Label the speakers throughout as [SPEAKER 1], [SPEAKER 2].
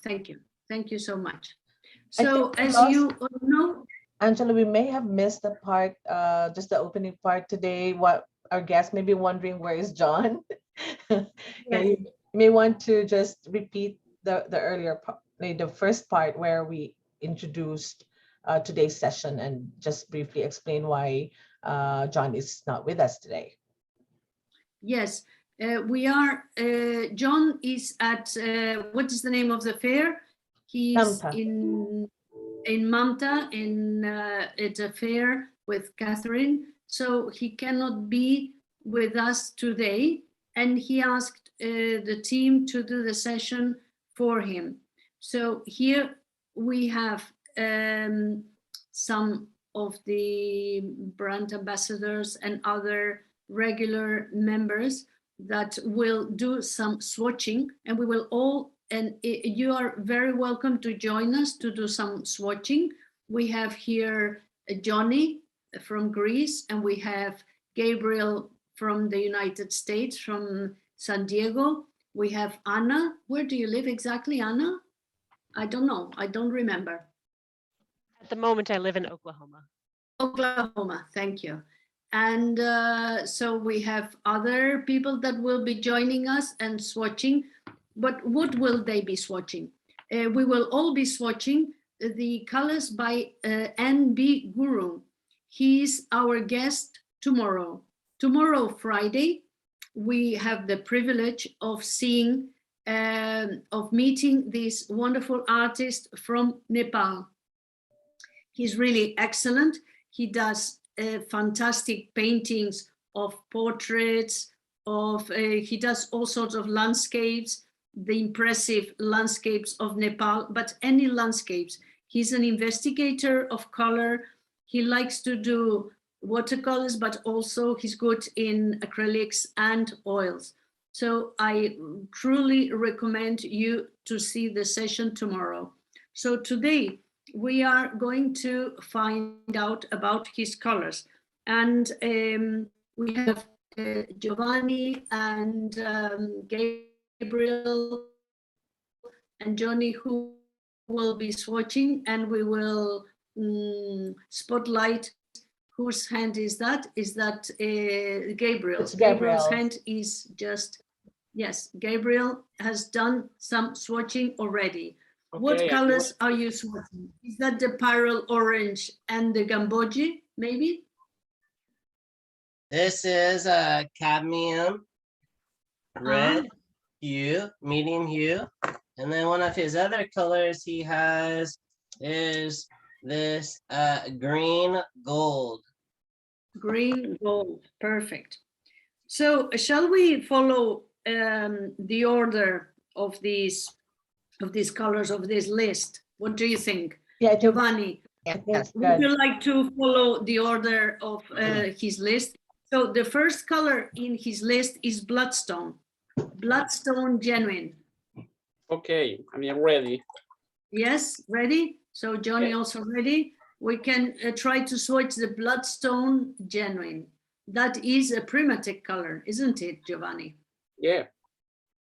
[SPEAKER 1] Thank you. Thank you so much. So as you know,
[SPEAKER 2] Angela, we may have missed the part, just the opening part today. What our guest may be wondering, where is John? You may want to just repeat the earlier part, the first part where we introduced today's session, and just briefly explain why John is not with us today.
[SPEAKER 1] Yes, we are. John is at what is the name of the fair? He's in Manta at a fair with Catherine, so he cannot be with us today, and he asked the team to do the session for him. So here we have some of the brand ambassadors and other regular members that will do some swatching, and we will all, and you are very welcome to join us to do some swatching. We have here Johnny from Greece, and we have Gabriel from the United States, from San Diego. We have Anna. Where do you live exactly, Anna? I don't know. I don't remember.
[SPEAKER 3] At the moment, I live in Oklahoma.
[SPEAKER 1] Oklahoma, thank you. And so we have other people that will be joining us and swatching. But what will they be swatching? We will all be swatching the colors by N.B. Gurung. He's our guest tomorrow. Tomorrow, Friday, we have the privilege of seeing, of meeting this wonderful artist from Nepal. He's really excellent. He does fantastic paintings of portraits, he does all sorts of landscapes, the impressive landscapes of Nepal, but any landscapes. He's an investigator of color. He likes to do watercolors, but also he's good in acrylics and oils. So I truly recommend you to see the session tomorrow. So today we are going to find out about his colors. And we have Giovanni and Gabriel and Johnny who will be swatching, and we will spotlight whose hand is that? Is that Gabriel's? Gabriel's hand is just, yes, Gabriel has done some swatching already. Okay, what colors are you swatching? Is that the Pyrrole Orange and the Gambogi, maybe?
[SPEAKER 4] This is a Cadmium Red Hue, medium hue. And then one of his other colors he has is this green gold.
[SPEAKER 1] Green gold, perfect. So shall we follow the order of these colors of this list? What do you think?
[SPEAKER 2] Yeah,
[SPEAKER 1] Giovanni,
[SPEAKER 2] yes,
[SPEAKER 1] would you like to follow the order of his list? So the first color in his list is Bloodstone. Bloodstone Genuine.
[SPEAKER 5] Okay, I'm ready.
[SPEAKER 1] Yes, ready? So Johnny also ready? We can try to swatch the Bloodstone Genuine. That is a Primatec color, isn't it, Giovanni?
[SPEAKER 5] Yeah.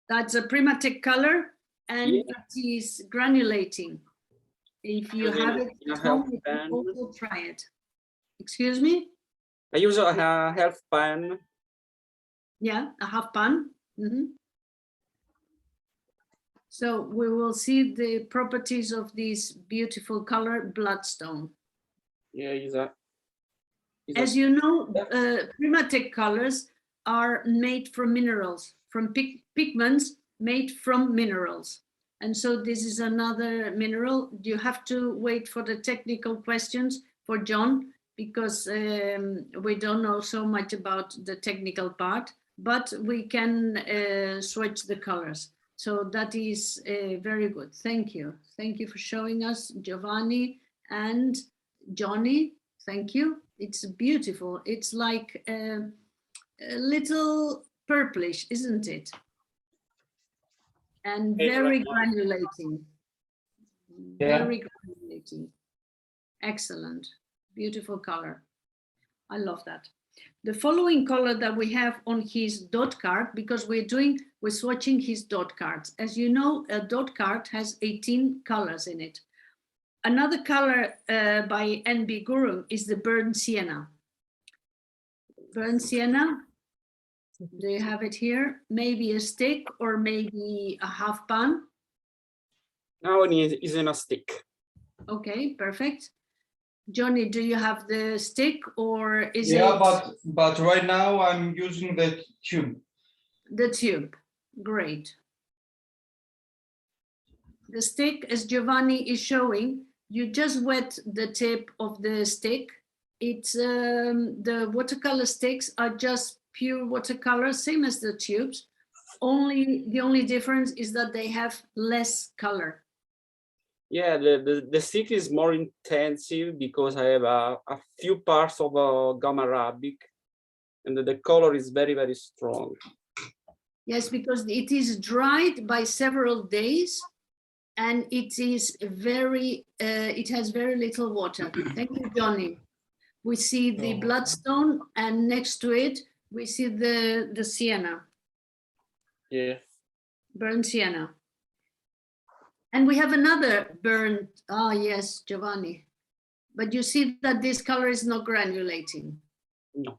[SPEAKER 1] That's a Primatec color, and it is granulating. If you have it at home, you can also try it. Excuse me?
[SPEAKER 5] I use a half pan.
[SPEAKER 1] Yeah, a half pan. So we will see the properties of this beautiful color, Bloodstone.
[SPEAKER 5] Yeah,
[SPEAKER 1] As you know, Primatec colors are made from minerals, from pigments made from minerals. And so this is another mineral. You have to wait for the technical questions for John, because we don't know so much about the technical part, but we can swatch the colors. So that is very good. Thank you. Thank you for showing us, Giovanni and Johnny. Thank you. It's beautiful. It's like a little purplish, isn't it? And very granulating. Very granulating. Excellent. Beautiful color. I love that. the following color that we have on his dot card, because we're swatching his dot cards. As you know, a dot card has 18 colors in it. Another color by NB Gurung is the burnt sienna. Burnt sienna, do you have it here? Maybe a stick or maybe a half pan.
[SPEAKER 5] Now it is in a stick.
[SPEAKER 1] Okay, perfect. Johnny, do you have the stick or is it?
[SPEAKER 6] Yeah, but right now I'm using the tube.
[SPEAKER 1] The tube, great. The stick, as Giovanni is showing, you just wet the tip of the stick. It's the watercolor sticks are just pure watercolor, same as the tubes. The only difference is that they have less color.
[SPEAKER 5] Yeah, the stick is more intensive because I have a few parts of gamma arabic, and the color is very, very strong.
[SPEAKER 1] Yes, because it is dried by several days, and it is very. It has very little water. Thank you, Johnny. We see the bloodstone, and next to it we see the sienna.
[SPEAKER 5] Yeah.
[SPEAKER 1] Burnt sienna. And we have another burnt, yes, Giovanni. But you see that this color is not granulating.
[SPEAKER 5] No.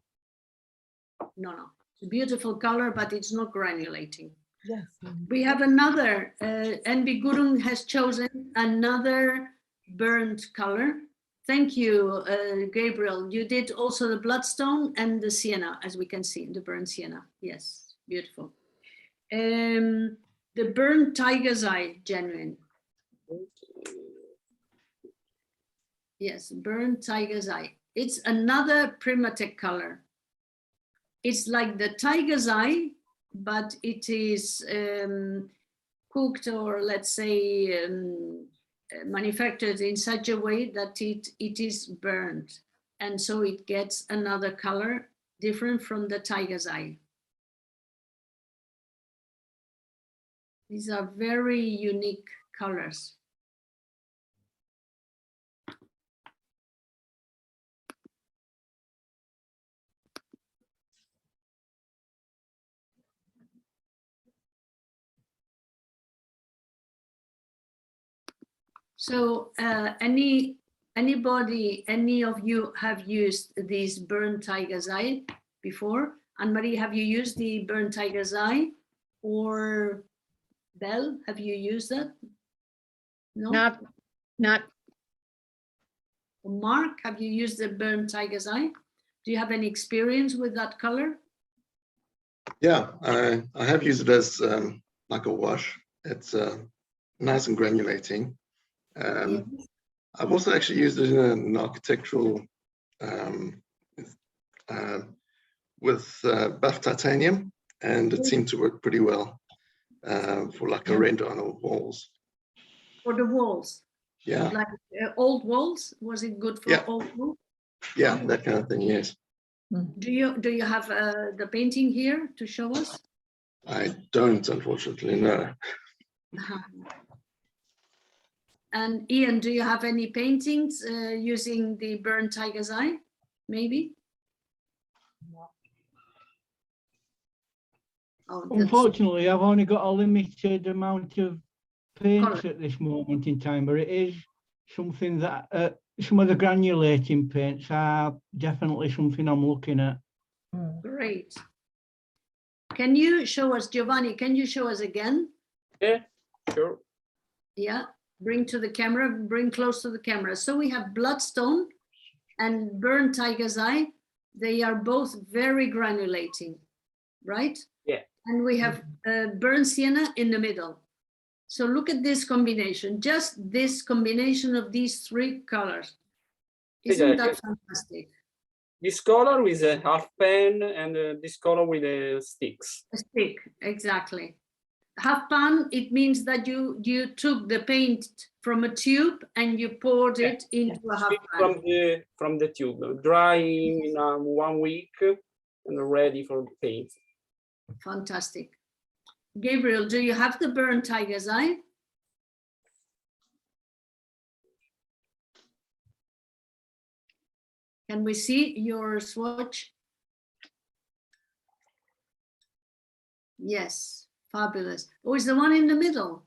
[SPEAKER 1] No. It's a beautiful color, but it's not granulating.
[SPEAKER 2] Yes.
[SPEAKER 1] We have another, NB Gurung has chosen another burnt color. Thank you, Gabriel. You did also the bloodstone and the sienna, as we can see, the burnt sienna. Yes, beautiful. The burnt tiger's eye, genuine. Yes, burnt tiger's eye. It's another Primatech color. It's like the tiger's eye, but it is cooked, or let's say manufactured in such a way that it is burnt. And so it gets another color different from the tiger's eye. These are very unique colors. So any of you have used these burnt tiger's eye before? Anne-Marie, have you used the burnt tiger's eye? Or Belle, have you used that? No?
[SPEAKER 7] Not.
[SPEAKER 1] Mark, have you used the burnt tiger's eye? Do you have any experience with that color?
[SPEAKER 8] Yeah, I have used it as like a wash. It's nice and granulating.
[SPEAKER 1] Yes.
[SPEAKER 8] I've also actually used it in an architectural with buff titanium, and it seemed to work pretty well for like a render on walls.
[SPEAKER 1] For the walls?
[SPEAKER 8] Yeah.
[SPEAKER 1] Like old walls? Was it good for old walls?
[SPEAKER 8] Yeah, that kind of thing, yes.
[SPEAKER 1] Do you have the painting here to show us?
[SPEAKER 8] I don't, unfortunately, no.
[SPEAKER 1] And Ian, do you have any paintings using the burnt tiger's eye? Maybe? Oh,
[SPEAKER 9] unfortunately, I've only got a limited amount of paints
[SPEAKER 1] color.
[SPEAKER 9] at this moment in time, but it is something that some of the granulating paints are definitely something I'm looking at.
[SPEAKER 1] Great. Can you show us, Giovanni, can you show us again?
[SPEAKER 5] Yeah, sure.
[SPEAKER 1] Yeah, bring to the camera, bring close to the camera. So we have bloodstone and burnt tiger's eye. They are both very granulating, right?
[SPEAKER 5] Yeah.
[SPEAKER 1] And we have burnt sienna in the middle. So look at this combination, just this combination of these three colors. Isn't that fantastic?
[SPEAKER 5] This color with a half pan and this color with the sticks.
[SPEAKER 1] A stick, exactly. Half pan, it means that you took the paint from a tube and you poured it into a half pan.
[SPEAKER 5] From the tube, drying in 1 week and ready for the paint.
[SPEAKER 1] Fantastic. Gabriel, do you have the burnt tiger's eye? Can we see your swatch? Yes, fabulous. Oh, it's the one in the middle.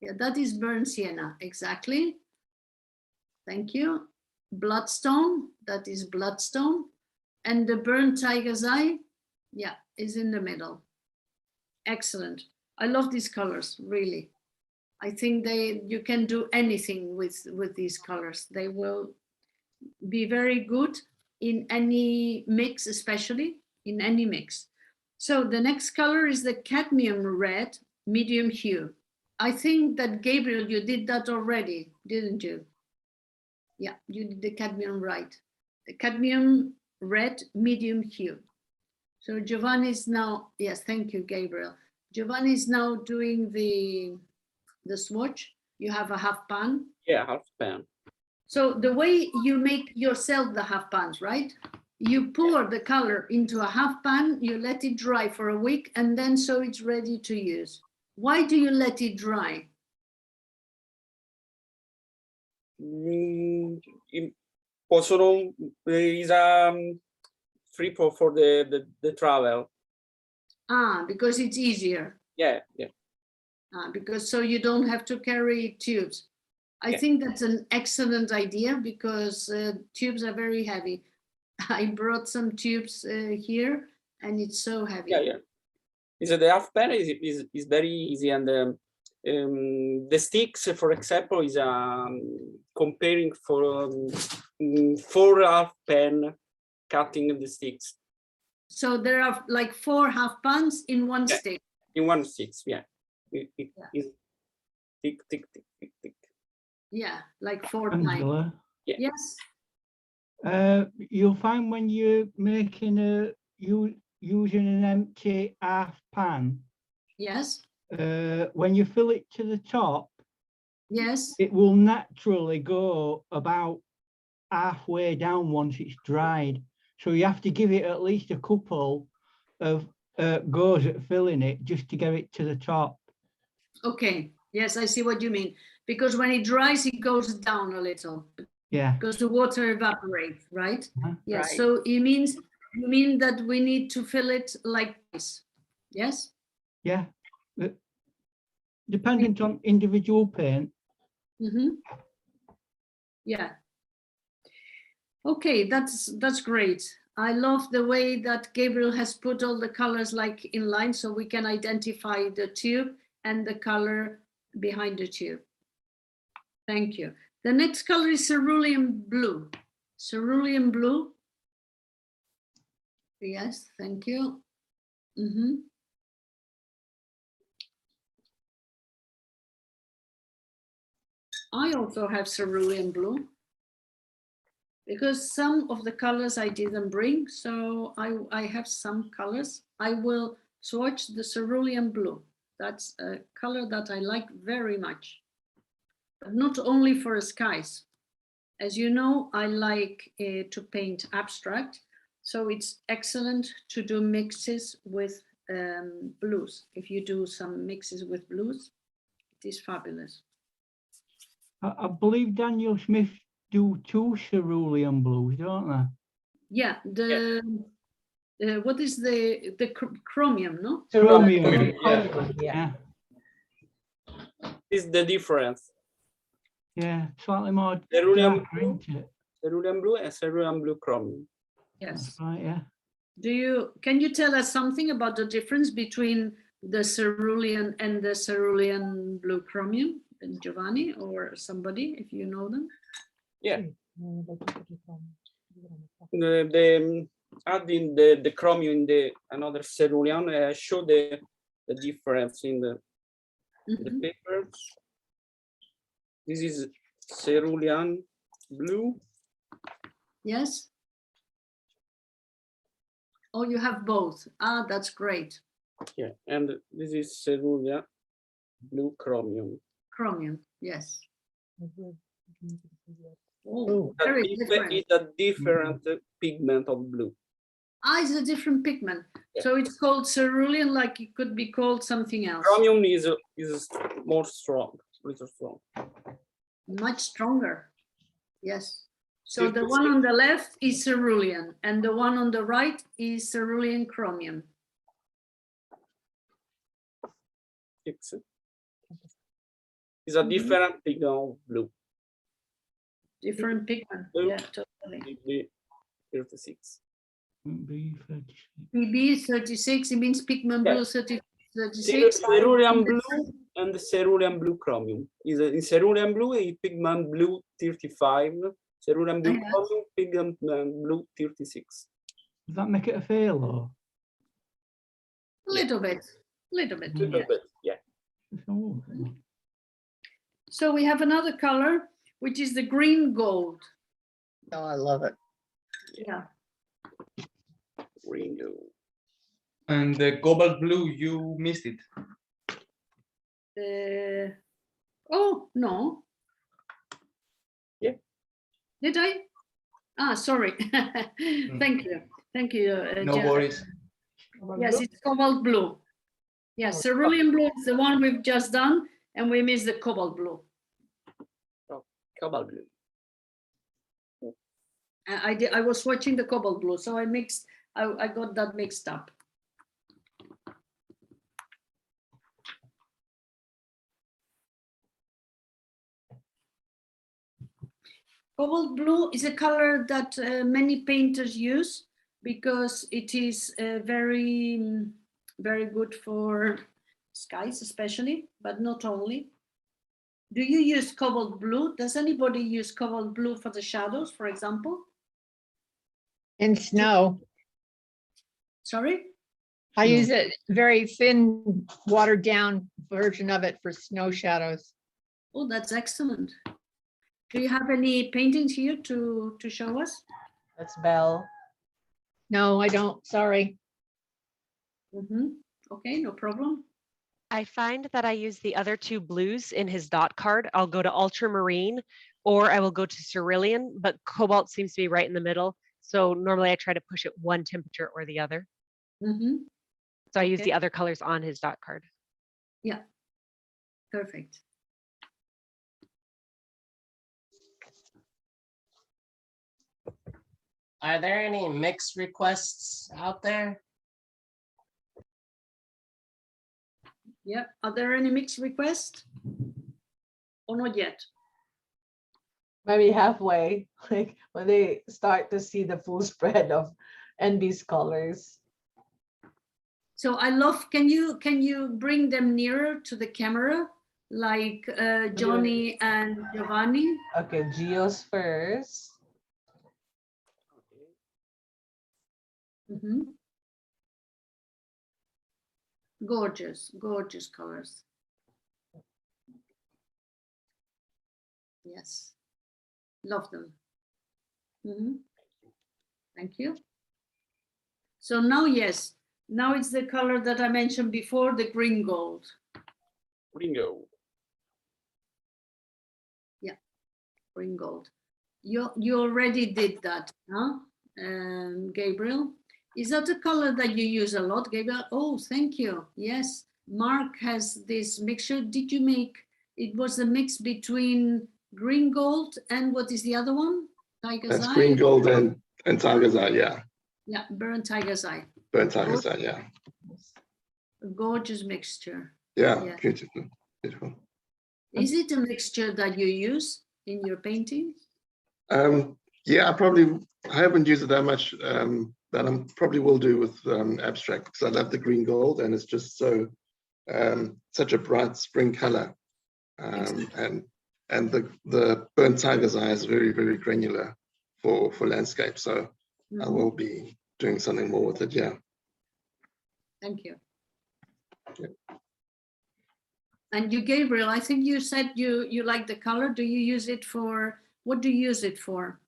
[SPEAKER 1] Yeah, that is burnt sienna, exactly. Thank you. Bloodstone, that is bloodstone. And the burnt tiger's eye, yeah, is in the middle. Excellent. I love these colors, really. I think you can do anything with these colors. They will be very good in any mix, especially in any mix. So the next color is the Cadmium Red Medium Hue. I think that, Gabriel, you did that already, didn't you? Yeah, you did the cadmium right. The Cadmium Red Medium Hue. So Giovanni is now, yes, thank you, Gabriel. Giovanni is now doing the swatch. You have a half pan.
[SPEAKER 5] Yeah, half pan.
[SPEAKER 1] So the way you make yourself the half pans, right? You pour the color into a half pan, you let it dry for a week, and then so it's ready to use. Why do you let it dry?
[SPEAKER 5] Possono is free for the travel.
[SPEAKER 1] Ah, because it's easier.
[SPEAKER 5] Yeah.
[SPEAKER 1] Because so you don't have to carry tubes. I think that's an excellent idea because tubes are very heavy. I brought some tubes here and it's so heavy.
[SPEAKER 5] Yeah. The half pan is very easy, and the sticks, for example, is comparing for 4 half pan cutting the sticks.
[SPEAKER 1] So there are like 4 half pans in one stick.
[SPEAKER 5] In one stick, yeah. It is tick, tick, tick, tick, tick.
[SPEAKER 1] Yeah, like 4 times.
[SPEAKER 9] Angela,
[SPEAKER 1] Yes.
[SPEAKER 9] you'll find when you're making using an empty half pan,
[SPEAKER 1] Yes.
[SPEAKER 9] when you fill it to the top,
[SPEAKER 1] Yes.
[SPEAKER 9] it will naturally go about halfway down once it's dried. So you have to give it at least a couple of goes at filling it just to get it to the top.
[SPEAKER 1] Okay. Yes, I see what you mean. Because when it dries, it goes down a little.
[SPEAKER 9] Yeah.
[SPEAKER 1] Because the water evaporates, right?
[SPEAKER 9] Uh-huh.
[SPEAKER 1] Yes.
[SPEAKER 5] Right.
[SPEAKER 1] So you mean that we need to fill it like this? Yes.
[SPEAKER 9] Yeah. Dependent on individual paint.
[SPEAKER 1] Mm-hmm. Yeah. Okay, that's great. I love the way that Gabriel has put all the colors like in line so we can identify the tube and the color behind the tube. Thank you. The next color is Cerulean Blue. Cerulean Blue. Yes, thank you. Mm-hmm. I also have Cerulean Blue because some of the colors I didn't bring, so I have some colors. I will swatch the Cerulean Blue. That's a color that I like very much, but not only for skies. As you know, I like to paint abstract, so it's excellent to do mixes with blues. If you do some mixes with blues, it is fabulous.
[SPEAKER 9] I believe Daniel Smith do 2 cerulean blues, don't they?
[SPEAKER 1] Yeah, what is the chromium, no?
[SPEAKER 9] Chromium.
[SPEAKER 2] Yeah.
[SPEAKER 5] Is the difference.
[SPEAKER 9] Yeah, slightly more
[SPEAKER 5] Cerulean
[SPEAKER 9] darker,
[SPEAKER 5] blue,
[SPEAKER 9] isn't it?
[SPEAKER 5] cerulean blue and cerulean blue chromium.
[SPEAKER 1] Yes.
[SPEAKER 9] Right, yeah.
[SPEAKER 1] Can you tell us something about the difference between the cerulean and the cerulean blue chromium, Giovanni or somebody, if you know them?
[SPEAKER 5] Yeah. Adding the chromium in the another cerulean show the difference in the paper. This is cerulean blue.
[SPEAKER 1] Yes. Oh, you have both. Ah, that's great.
[SPEAKER 5] Yeah, and this is cerulean blue chromium.
[SPEAKER 1] Chromium, yes. Oh,
[SPEAKER 2] Blue.
[SPEAKER 1] very different.
[SPEAKER 5] It's a different pigment of blue.
[SPEAKER 1] Ah, it's a different pigment.
[SPEAKER 5] Yeah.
[SPEAKER 1] So it's called cerulean, like it could be called something else.
[SPEAKER 5] Chromium is more strong, little strong.
[SPEAKER 1] Much stronger. Yes. So the one on the left is cerulean, and the one on the right is cerulean chromium.
[SPEAKER 5] It's a different pigment blue.
[SPEAKER 1] Different pigment.
[SPEAKER 5] Blue.
[SPEAKER 1] Yeah, totally.
[SPEAKER 5] PB 36.
[SPEAKER 1] PB 36, it means pigment blue 36.
[SPEAKER 5] Cerulean blue and the cerulean blue chromium. In cerulean blue, a pigment blue 35. Cerulean blue chromium, pigment blue 36.
[SPEAKER 9] Does that make it a fail or?
[SPEAKER 1] Little bit.
[SPEAKER 5] Little
[SPEAKER 1] Yeah.
[SPEAKER 5] bit, yeah.
[SPEAKER 9] Oh.
[SPEAKER 1] So we have another color, which is the green gold.
[SPEAKER 7] Oh, I love it.
[SPEAKER 1] Yeah.
[SPEAKER 5] Green blue.
[SPEAKER 6] And the cobalt blue, you missed it.
[SPEAKER 1] Oh, no.
[SPEAKER 5] Yeah.
[SPEAKER 1] Did I? Ah, sorry. Thank you. Thank you.
[SPEAKER 6] No
[SPEAKER 1] Jan.
[SPEAKER 6] worries.
[SPEAKER 1] Yes, it's cobalt blue. Yes, cerulean blue is the one we've just done, and we missed the cobalt blue.
[SPEAKER 5] Cobalt blue.
[SPEAKER 1] I was watching the cobalt blue, so I got that mixed up. Cobalt blue is a color that many painters use because it is very, very good for skies, especially, but not only. Do you use cobalt blue? Does anybody use cobalt blue for the shadows, for example?
[SPEAKER 7] In snow,
[SPEAKER 1] Sorry?
[SPEAKER 7] I use it very thin, watered down version of it for snow shadows.
[SPEAKER 1] Oh, that's excellent. Do you have any paintings here to show us?
[SPEAKER 2] That's Belle.
[SPEAKER 7] No, I don't, sorry.
[SPEAKER 1] Okay, no problem.
[SPEAKER 3] I find that I use the other two blues in his dot card. I'll go to ultramarine or I will go to cerulean, but cobalt seems to be right in the middle. So normally I try to push it one temperature or the other. So I use
[SPEAKER 1] Okay.
[SPEAKER 3] the other colors on his dot card.
[SPEAKER 1] Yeah, perfect.
[SPEAKER 4] Are there any mix requests out there?
[SPEAKER 1] Yeah, are there any mix requests? Or not yet?
[SPEAKER 2] Maybe halfway, like when they start to see the full spread of NB's colors.
[SPEAKER 1] So I love, can you bring them nearer to the camera? Like Johnny and Giovanni?
[SPEAKER 2] Okay, Geo's first.
[SPEAKER 1] Gorgeous, gorgeous colors. Yes, love them. Thank you. So now, yes, now it's the color that I mentioned before, the green gold.
[SPEAKER 5] Green gold.
[SPEAKER 1] Yeah, green gold. You already did that, huh, Gabriel? Is that a color that you use a lot, Gabriel? Oh, thank you. Yes, Mark has this mixture. Did you make, it was a mix between green gold and what is the other one? Tiger's
[SPEAKER 8] That's
[SPEAKER 1] eye?
[SPEAKER 8] green gold and tiger's eye, yeah.
[SPEAKER 1] Yeah, burnt tiger's eye.
[SPEAKER 8] Burnt tiger's eye, yeah.
[SPEAKER 1] A gorgeous mixture.
[SPEAKER 8] Yeah,
[SPEAKER 1] Yeah.
[SPEAKER 8] beautiful, beautiful.
[SPEAKER 1] Is it a mixture that you use in your paintings?
[SPEAKER 8] Yeah, I haven't used it that much, but I probably will do with abstract because I love the green gold and it's just so such a bright spring color, and the burnt tiger's eye is very, very granular for landscape. So I will be doing something more with it. Yeah.
[SPEAKER 1] Thank you.
[SPEAKER 8] Yeah.
[SPEAKER 1] And you, Gabriel, I think you said you like the color. Do you use it for, what do you use it for?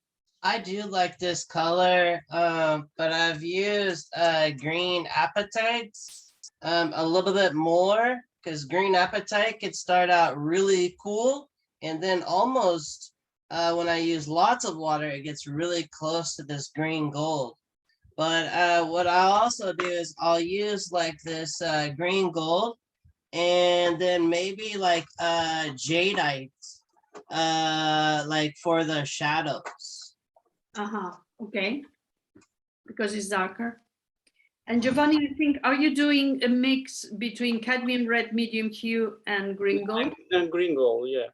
[SPEAKER 4] I do like this color, but I've used green apatites a little bit more because green apatite could start out really cool and then almost when I use lots of water, it gets really close to this green gold. But what I'll also do is I'll use like this green gold and then maybe like jadeite like for the shadows.
[SPEAKER 1] Okay. Because it's darker. And Giovanni, I think, are you doing a mix between cadmium red medium hue and green gold?
[SPEAKER 5] And green gold, yeah.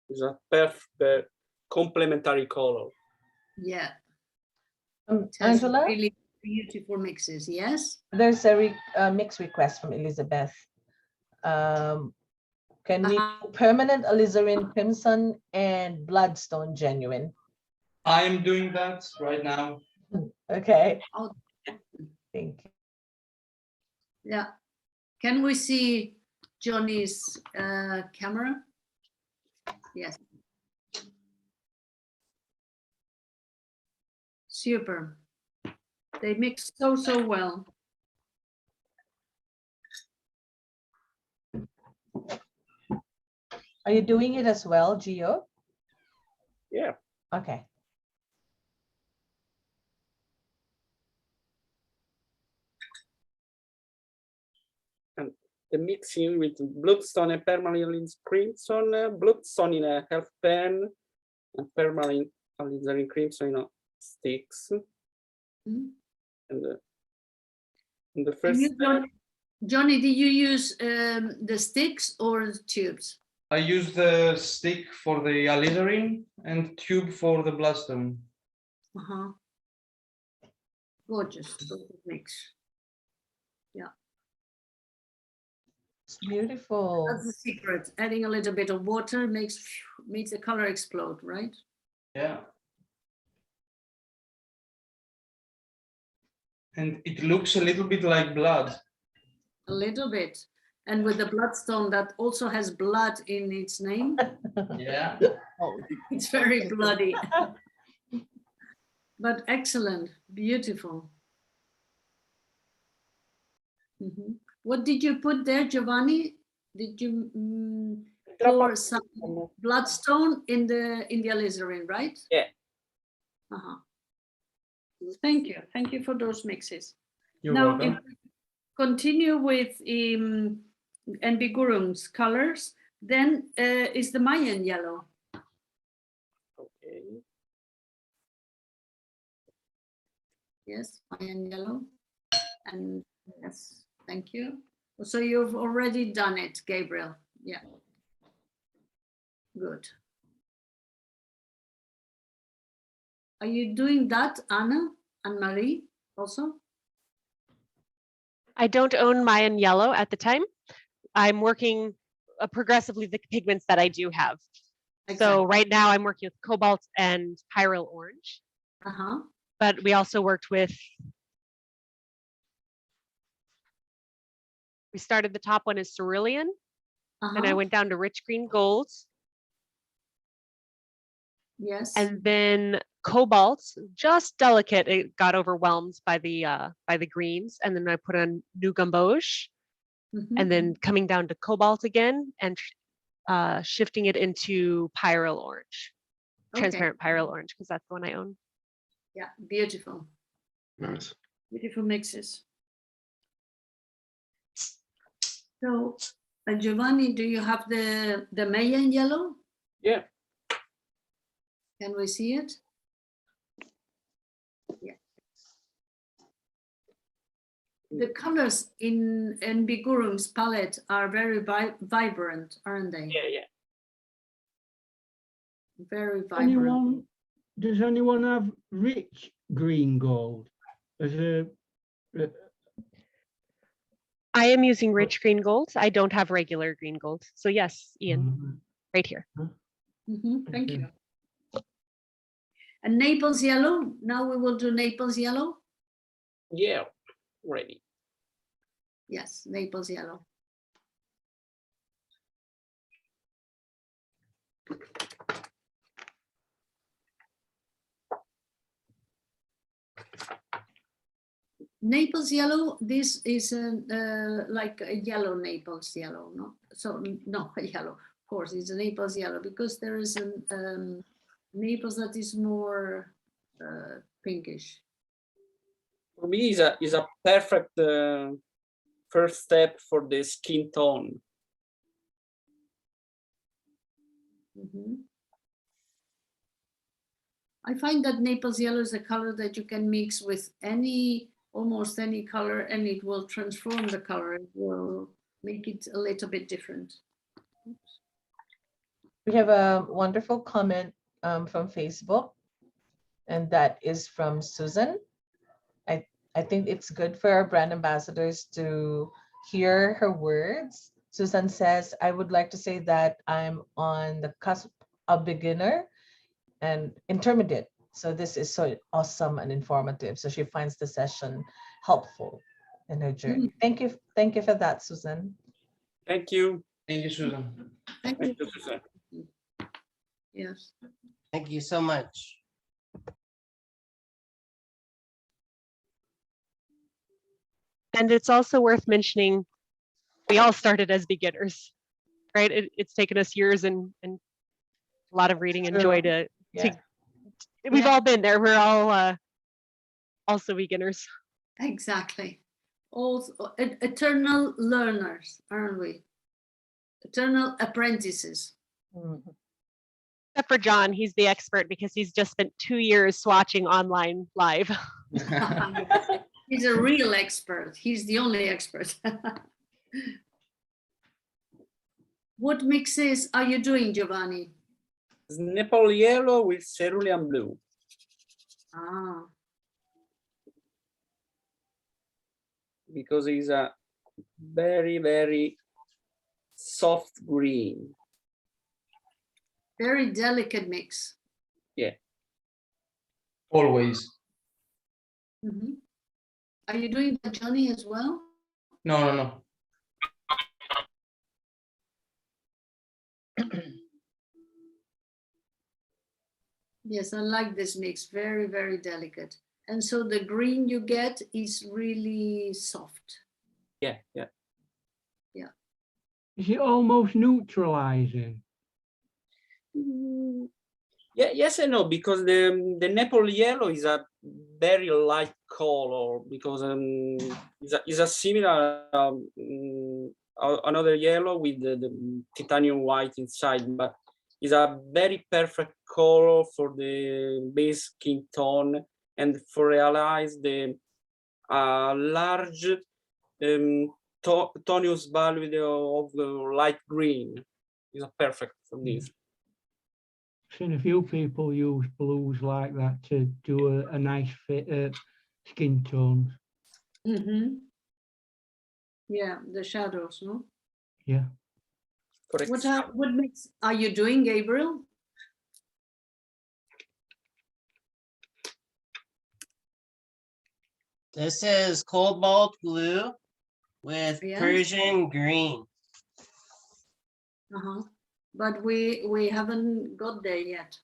[SPEAKER 5] It's a perfect complementary color.
[SPEAKER 1] Yeah. It has
[SPEAKER 2] Angela,
[SPEAKER 1] really beautiful mixes, yes?
[SPEAKER 2] there's a mix request from Elizabeth. Can we do permanent alizarin crimson and bloodstone genuine?
[SPEAKER 6] I am doing that right now.
[SPEAKER 2] Okay.
[SPEAKER 1] Oh,
[SPEAKER 2] Thank you.
[SPEAKER 1] yeah. Can we see Johnny's camera? Yes. Super. They mix so well.
[SPEAKER 2] Are you doing it as well, Gio?
[SPEAKER 5] Yeah.
[SPEAKER 2] Okay.
[SPEAKER 5] And the mixing with bloodstone and permanent crimson, bloodstone in a half pan, and permanent alizarin crimson in a sticks.
[SPEAKER 1] Mm.
[SPEAKER 5] And the
[SPEAKER 1] And
[SPEAKER 5] first
[SPEAKER 1] you, Johnny, did you use the sticks or the tubes?
[SPEAKER 6] I use the stick for the alizarin and tube for the bloodstone.
[SPEAKER 1] Gorgeous mix. Yeah.
[SPEAKER 2] It's beautiful.
[SPEAKER 1] That's the secret. Adding a little bit of water makes the color explode, right?
[SPEAKER 6] Yeah. And it looks a little bit like blood.
[SPEAKER 1] A little bit. And with the bloodstone that also has blood in its name.
[SPEAKER 6] Yeah.
[SPEAKER 1] Oh, it's very bloody. But excellent, beautiful. What did you put there, Giovanni? Did you pour some bloodstone in the alizarin, right?
[SPEAKER 5] Yeah.
[SPEAKER 1] Thank you. Thank you for those mixes.
[SPEAKER 6] You're
[SPEAKER 1] now,
[SPEAKER 6] welcome.
[SPEAKER 1] if we continue with NB Gurung's colors, then is the Mayan Yellow.
[SPEAKER 5] Okay.
[SPEAKER 1] Yes, Mayan Yellow. And yes, thank you. So you've already done it, Gabriel. Yeah. Good. Are you doing that, Anna and Marie, also?
[SPEAKER 3] I don't own Mayan Yellow at the time. I'm working progressively the pigments that I do have.
[SPEAKER 1] Exactly.
[SPEAKER 3] So right now I'm working with Cobalt and Pyrrole Orange. But we also worked with, we started the top one as Cerulean, then I went down to Rich Green Gold.
[SPEAKER 1] Yes.
[SPEAKER 3] And then Cobalt, just delicate, it got overwhelmed by the greens, and then I put on New Gamboge, and then coming down to Cobalt again and shifting it into Pyrrole Orange, transparent Pyrrole Orange, because that's the one I own.
[SPEAKER 1] Yeah, beautiful.
[SPEAKER 8] Nice.
[SPEAKER 1] Beautiful mixes. So, Giovanni, do you have the Mayan Yellow?
[SPEAKER 5] Yeah.
[SPEAKER 1] Can we see it? Yeah. The colors in NB Gurung's palette are very vibrant, aren't they?
[SPEAKER 5] Yeah, yeah.
[SPEAKER 1] Very vibrant.
[SPEAKER 9] Does anyone have rich green gold as a?
[SPEAKER 3] I am using Rich Green Gold. I don't have regular green gold. So yes, Ian, right here.
[SPEAKER 1] Thank you. And Naples Yellow. Now we will do Naples Yellow.
[SPEAKER 5] Yeah, ready.
[SPEAKER 1] Yes, Naples Yellow. Naples Yellow, this is like a yellow Naples Yellow, no? So, no, yellow, of course, it's a Naples Yellow because there is a Naples that is more pinkish.
[SPEAKER 5] For me, is a perfect first step for the skin tone.
[SPEAKER 1] I find that Naples Yellow is a color that you can mix with almost any color, and it will transform the color. It will make it a little bit different. Oops.
[SPEAKER 2] We have a wonderful comment from Facebook, and that is from Susan. I think it's good for our brand ambassadors to hear her words. Susan says, I would like to say that I'm on the cusp of beginner and intermediate. So this is so awesome and informative. So she finds the session helpful in her journey. Thank you. Thank you for that, Susan.
[SPEAKER 5] Thank you.
[SPEAKER 6] Thank you, Susan.
[SPEAKER 1] Thank
[SPEAKER 5] Thank
[SPEAKER 1] you.
[SPEAKER 5] you, Susan.
[SPEAKER 1] Yes.
[SPEAKER 4] Thank you so much.
[SPEAKER 3] And it's also worth mentioning, we all started as beginners, right? It's taken us years and a lot of reading and joy to we've all been there. We're all also beginners.
[SPEAKER 1] Exactly. Also, eternal learners, aren't we? Eternal apprentices.
[SPEAKER 3] Except for John, he's the expert because he's just spent 2 years swatching online live.
[SPEAKER 1] He's a real expert. He's the only expert. What mixes are you doing, Giovanni?
[SPEAKER 5] It's Naples Yellow with Cerulean Blue.
[SPEAKER 1] Ah,
[SPEAKER 5] Because it's a very, very soft green.
[SPEAKER 1] very delicate mix.
[SPEAKER 6] Always.
[SPEAKER 1] Mhm. Are you doing that, Johnny, as well?
[SPEAKER 6] No.
[SPEAKER 1] Yes, I like this mix. Very, very delicate. And so the green you get is really soft.
[SPEAKER 5] Yeah.
[SPEAKER 9] Is it almost neutralizing?
[SPEAKER 5] Yeah, yes and no, because the Naples Yellow is a very light color because it's a similar another yellow with the titanium white inside, but it's a very perfect color for the base skin tone and for realize the large tonus value of the light green. Is perfect for this.
[SPEAKER 9] I've seen a few people use blues like that to do a nice fit skin tones.
[SPEAKER 1] Mm-hmm. Yeah, the shadows, no?
[SPEAKER 9] Yeah.
[SPEAKER 5] Correct.
[SPEAKER 1] What mix are you doing, Gabriel?
[SPEAKER 4] This is Cobalt Blue with
[SPEAKER 1] Yes.
[SPEAKER 4] Persian Green.
[SPEAKER 1] Uh-huh. But we haven't got there yet.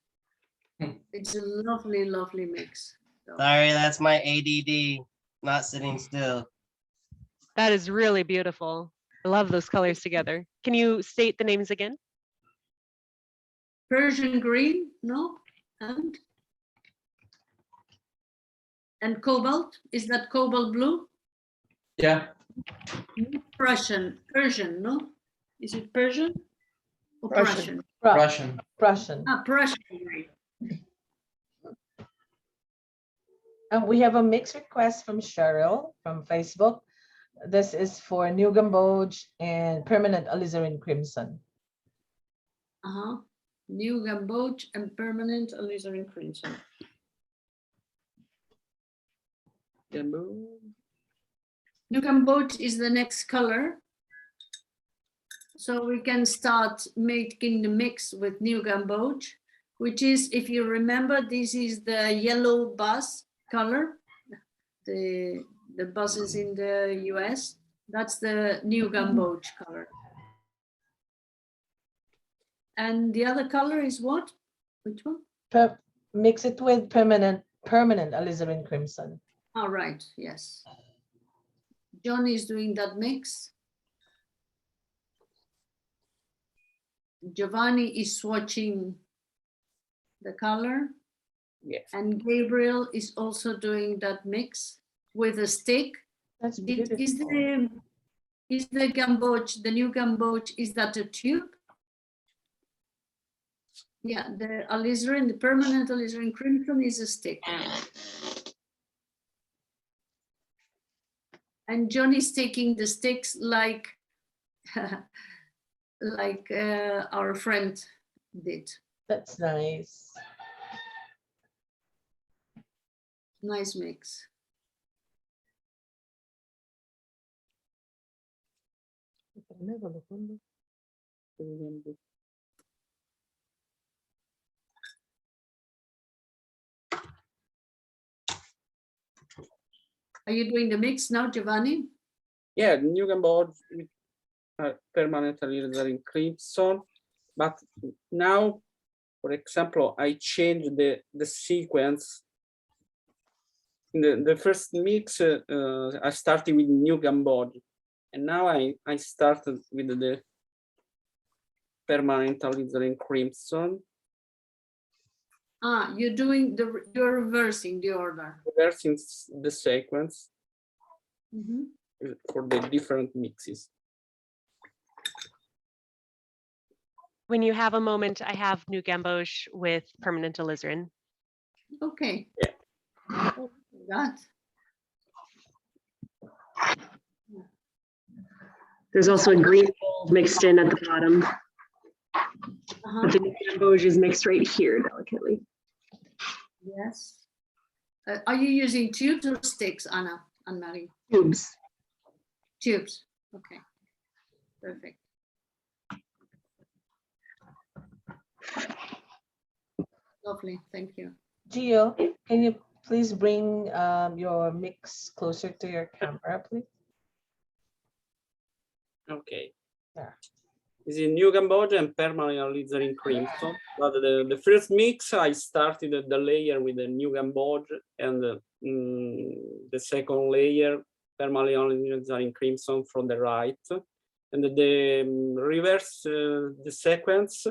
[SPEAKER 1] It's a lovely, lovely mix. So.
[SPEAKER 4] Sorry, that's my ADD, not sitting still.
[SPEAKER 3] That is really beautiful. I love those colors together. Can you state the names again?
[SPEAKER 1] Persian Green, no? And Cobalt, is that Cobalt Blue?
[SPEAKER 6] Yeah.
[SPEAKER 1] Persian, no? Is it Persian or
[SPEAKER 6] Prussian.
[SPEAKER 1] Prussian?
[SPEAKER 6] Prussian.
[SPEAKER 1] Ah, Prussian Green.
[SPEAKER 2] And we have a mix request from Cheryl from Facebook. This is for New Gamboge and Permanent Alizarin Crimson.
[SPEAKER 1] Uh-huh. New Gamboge and Permanent Alizarin Crimson. New Gamboge is the next color. So we can start making the mix with New Gamboge, which is, if you remember, this is the yellow bus color. The buses in the US, that's the New Gamboge color. And the other color is what? Which one?
[SPEAKER 2] Mix it with permanent alizarin crimson.
[SPEAKER 1] All right, yes. John is doing that mix. Giovanni is swatching the color.
[SPEAKER 5] Yes.
[SPEAKER 1] And Gabriel is also doing that mix with a stick.
[SPEAKER 2] That's beautiful.
[SPEAKER 1] Is the Gamboge, the New Gamboge, is that a tube? Yeah, the alizarin, the permanent alizarin crimson is a stick. And John is taking the sticks like like our friend did.
[SPEAKER 2] That's nice.
[SPEAKER 1] Nice mix. Are you doing the mix now, Giovanni?
[SPEAKER 5] Yeah, new Gamboge with permanent alizarin crimson. But now, for example, I changed the sequence. In the first mix, I started with new Gamboge, and now I started with the permanent alizarin crimson.
[SPEAKER 1] Ah, you're reversing the order.
[SPEAKER 5] Reversing the sequence
[SPEAKER 1] Mm-hmm.
[SPEAKER 5] for the different mixes.
[SPEAKER 3] When you have a moment, I have new Gamboge with permanent alizarin.
[SPEAKER 1] Okay.
[SPEAKER 5] Yeah.
[SPEAKER 1] Oh, that.
[SPEAKER 10] There's also a green gold mixed in at the bottom.
[SPEAKER 1] Uh-huh.
[SPEAKER 10] But the new Gamboge is mixed right here delicately.
[SPEAKER 1] Yes. Are you using tubes or sticks, Anne-Marie?
[SPEAKER 10] Tubes.
[SPEAKER 1] Tubes. Okay. Perfect. Lovely. Thank you.
[SPEAKER 2] Gio, can you please bring your mix closer to your camera, please?
[SPEAKER 5] Okay.
[SPEAKER 2] Yeah.
[SPEAKER 5] This is new Gamboge and permanent alizarin crimson. But the first mix, I started the layer with the new Gamboge, and the second layer, permanent alizarin crimson from the right. And the reverse, the sequence,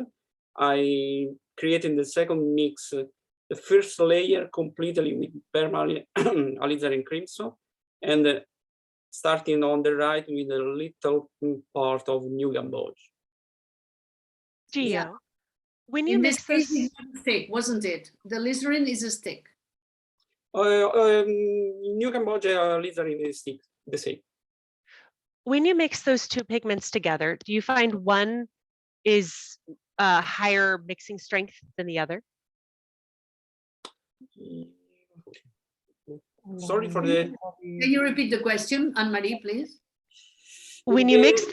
[SPEAKER 5] I created the second mix, the first layer completely with permanent alizarin crimson, and starting on the right with a little part of new Gamboge.
[SPEAKER 3] Gio,
[SPEAKER 1] Yeah.
[SPEAKER 3] when you
[SPEAKER 1] In
[SPEAKER 3] mix
[SPEAKER 1] this case,
[SPEAKER 3] this,
[SPEAKER 1] it was a stick, wasn't it? The alizarin is a stick.
[SPEAKER 5] New Cambodia alizarin is the same.
[SPEAKER 3] when you mix those two pigments together, do you find one is higher mixing strength than the other?
[SPEAKER 5] Sorry for the.
[SPEAKER 1] Can you repeat the question, Anne-Marie, please?
[SPEAKER 3] When you mix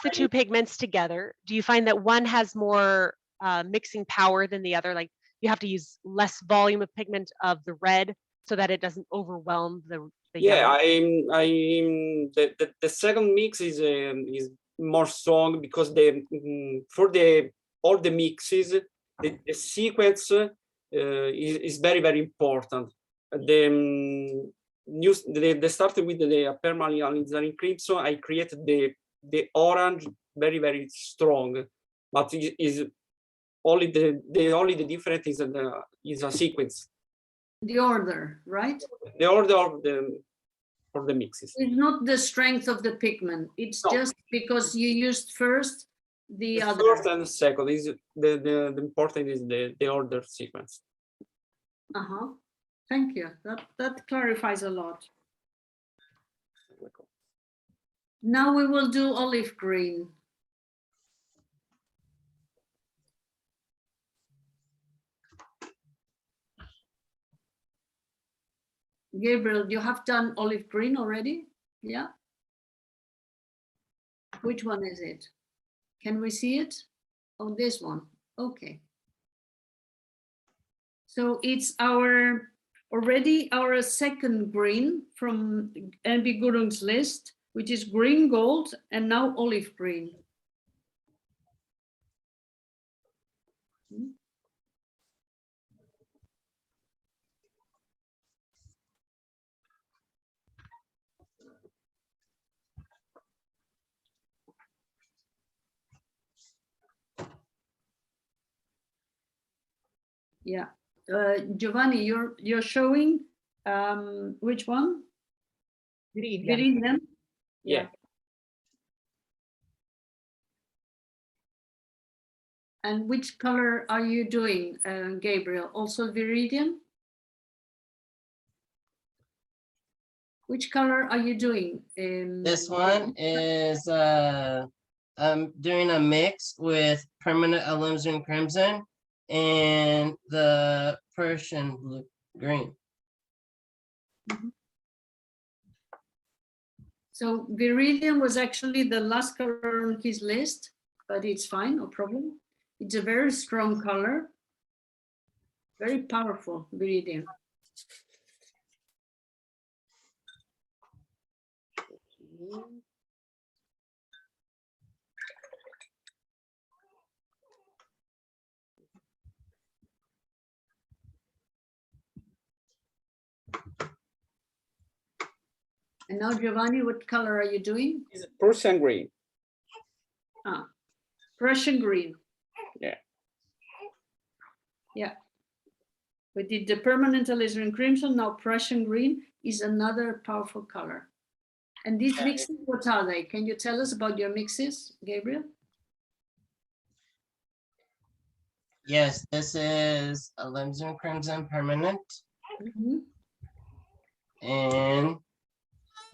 [SPEAKER 3] the two pigments together, do you find that one has more mixing power than the other? Like you have to use less volume of pigment of the red so that it doesn't overwhelm the
[SPEAKER 5] Yeah,
[SPEAKER 3] yellow?
[SPEAKER 5] the second mix is more strong because for all the mixes the sequence is very important. They started with the permanent alizarin crimson. I created the orange very strong, but it is only the difference is a sequence.
[SPEAKER 1] The order, right?
[SPEAKER 5] The order of the mixes.
[SPEAKER 1] It's not the strength of the pigment. It's
[SPEAKER 5] No.
[SPEAKER 1] just because you used first the other.
[SPEAKER 5] First and second is the important is the order sequence.
[SPEAKER 1] Uh-huh. Thank you. That clarifies a lot. Now we will do olive green. Gabriel, you have done olive green already? Yeah. Which one is it? Can we see it? Oh, this one. Okay. So it's already our second green from NB Gurung's list, which is green gold and now olive green. Yeah, Giovanni, you're showing which one?
[SPEAKER 7] Green.
[SPEAKER 1] Green them?
[SPEAKER 5] Yeah.
[SPEAKER 1] And which color are you doing, Gabriel? Also Viridian? Which color are you doing?
[SPEAKER 4] This one is I'm doing a mix with permanent alizarin crimson and the Prussian green.
[SPEAKER 1] So Viridian was actually the last color on his list, but it's fine, no problem. It's a very strong color, very powerful, Viridian. And now, Giovanni, what color are you doing?
[SPEAKER 5] It's Prussian green.
[SPEAKER 1] Ah, Prussian green.
[SPEAKER 5] Yeah.
[SPEAKER 1] Yeah. We did the permanent alizarin crimson. Now Prussian green is another powerful color. And these mixes, what are they? Can you tell us about your mixes, Gabriel?
[SPEAKER 4] Yes, this is alizarin crimson permanent and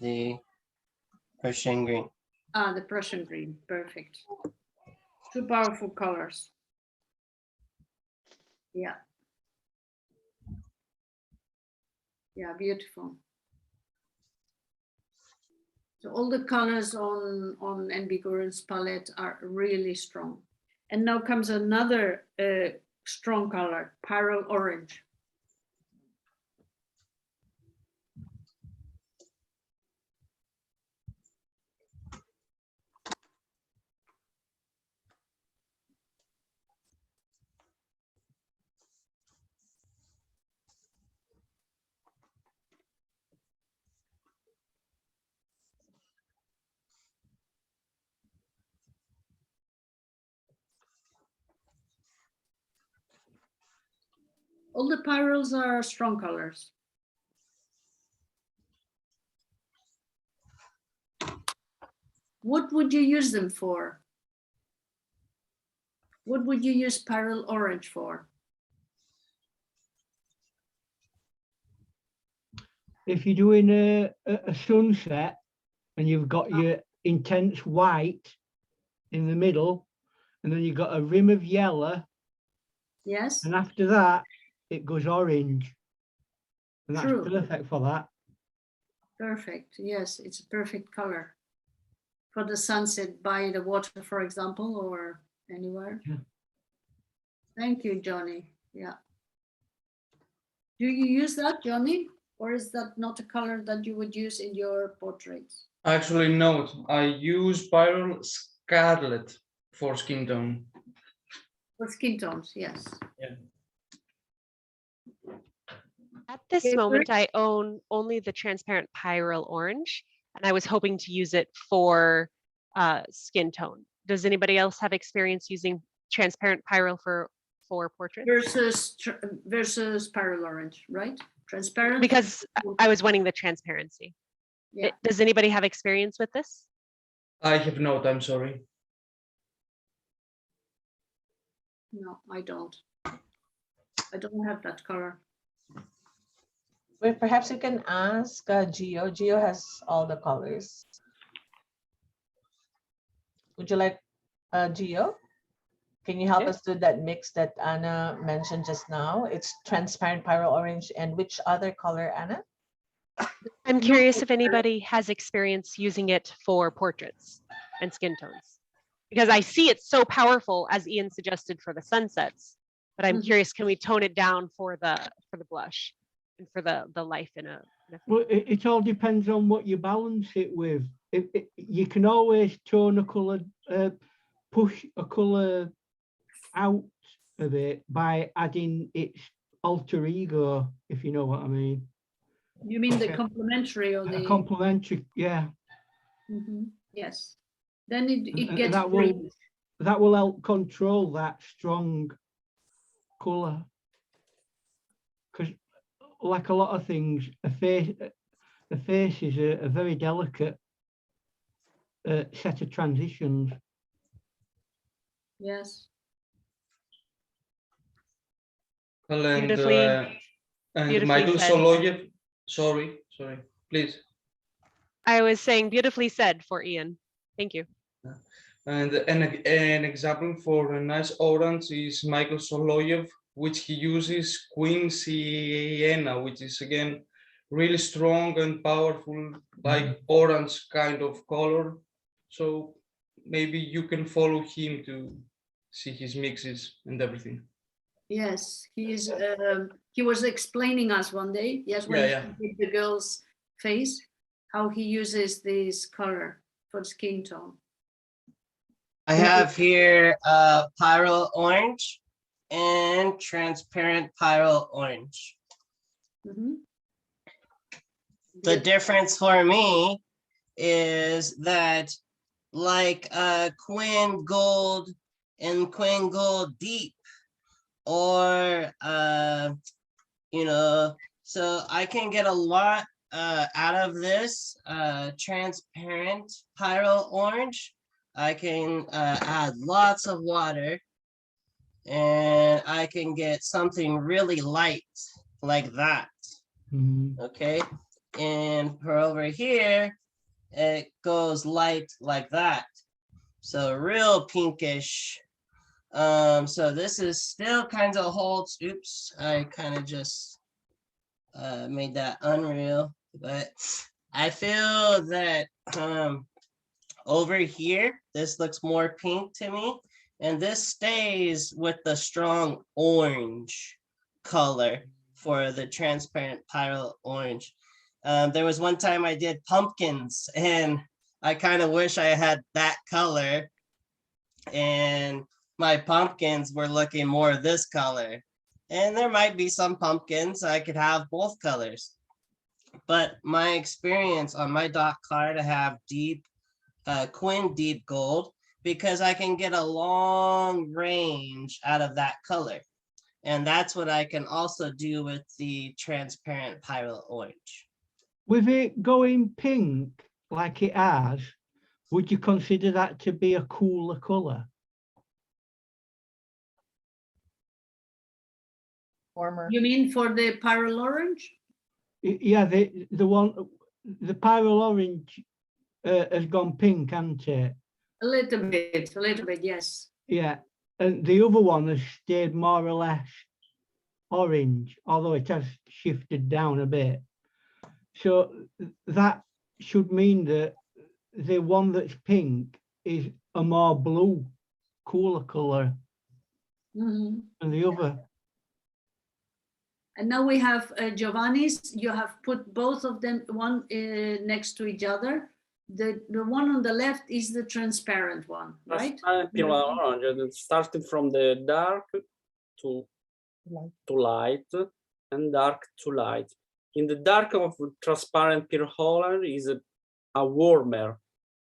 [SPEAKER 4] the Prussian green.
[SPEAKER 1] Ah, the Prussian green, perfect. Two powerful colors. Yeah. Yeah, beautiful. So all the colors on NB Gurung's palette are really strong. And now comes another strong color, pyrrole orange. All the pyrroles are strong colors. What would you use them for? What would you use pyrrole orange for?
[SPEAKER 9] If you're doing a sunset and you've got your intense white in the middle, and then you've got a rim of yellow.
[SPEAKER 1] Yes.
[SPEAKER 9] And after that, it goes orange. And that's
[SPEAKER 1] True.
[SPEAKER 9] perfect for that.
[SPEAKER 1] Perfect. Yes, it's a perfect color for the sunset by the water, for example, or anywhere.
[SPEAKER 9] Yeah.
[SPEAKER 1] Thank you, Johnny. Yeah. Do you use that, Johnny? Or is that not a color that you would use in your portraits?
[SPEAKER 6] Actually, no. I use pyrrole scarlet for skin tone.
[SPEAKER 1] For skin tones, yes.
[SPEAKER 6] Yeah.
[SPEAKER 3] At this moment, I own only the transparent pyrrole orange, and I was hoping to use it for skin tone. Does anybody else have experience using transparent pyrrole for portraits?
[SPEAKER 1] Versus pyrrole orange, right? Transparent.
[SPEAKER 3] Because I was wanting the transparency.
[SPEAKER 1] Yeah.
[SPEAKER 3] Does anybody have experience with this?
[SPEAKER 6] I have not, I'm sorry.
[SPEAKER 1] No, I don't. I don't have that color.
[SPEAKER 2] Well, perhaps you can ask Gio. Gio has all the colors. Would you like Gio? Can you help us do that mix that Anna mentioned just now? It's transparent pyrrole orange and which other color, Anna?
[SPEAKER 3] I'm curious if anybody has experience using it for portraits and skin tones, because I see it's so powerful, as Ian suggested, for the sunsets. But I'm curious, can we tone it down for the blush and for the life in a
[SPEAKER 9] Well, it all depends on what you balance it with. You can always tone a color, push a color out of it by adding its alter ego, if you know what I mean.
[SPEAKER 1] You mean the complementary or the
[SPEAKER 9] complementary? Yeah.
[SPEAKER 1] Yes. Then it gets
[SPEAKER 9] that will help control that strong color. Because, like a lot of things, the face is a very delicate set of transitions.
[SPEAKER 1] Yes.
[SPEAKER 6] and
[SPEAKER 3] Beautifully
[SPEAKER 6] Michael
[SPEAKER 3] said.
[SPEAKER 6] Soloyev. Sorry, please.
[SPEAKER 3] I was saying beautifully said for Ian. Thank you.
[SPEAKER 6] And an example for a nice orange is Michael Soloyev, which he uses Queen Sienna, which is again really strong and powerful, like orange kind of color. So maybe you can follow him to see his mixes and everything.
[SPEAKER 1] Yes, he was explaining us one day. Yes, when he did the girl's face, how he uses this color for skin tone.
[SPEAKER 4] I have here pyro orange and transparent pyro orange.
[SPEAKER 1] Mm-hmm.
[SPEAKER 4] The difference for me is that like Quinn Gold and Quinn Gold Deep, or you know, so I can get a lot out of this transparent pyro orange. I can add lots of water and I can get something really light like that. Okay, and for over here it goes light like that, so real pinkish. So this is still kind of holds. Oops, I kind of just made that unreal, but I feel that over here this looks more pink to me, and this stays with the strong orange color for the transparent pyro orange. There was one time I did pumpkins and I kind of wish I had that color, and my pumpkins were looking more this color. And there might be some pumpkins I could have both colors, but my experience on my dot card, I have deep Quinn deep gold because I can get a long range out of that color. And that's what I can also do with the transparent pyro orange.
[SPEAKER 9] With it going pink like it has, would you consider that to be a cooler color?
[SPEAKER 2] Warmer.
[SPEAKER 1] You mean for the pyro orange?
[SPEAKER 9] Yeah, the one, the pyro orange has gone pink, hasn't it?
[SPEAKER 1] A little bit, yes.
[SPEAKER 9] Yeah, and the other one has stayed more or less orange, although it has shifted down a bit. So that should mean that the one that's pink is a more blue, cooler color
[SPEAKER 1] Mm-hmm.
[SPEAKER 9] than the other.
[SPEAKER 1] And now we have Giovanni's. You have put both of them one next to each other. The one on the left is the transparent one, right?
[SPEAKER 5] Pure orange, starting from the dark to light and dark to light. In the dark of transparent pure orange is a warmer,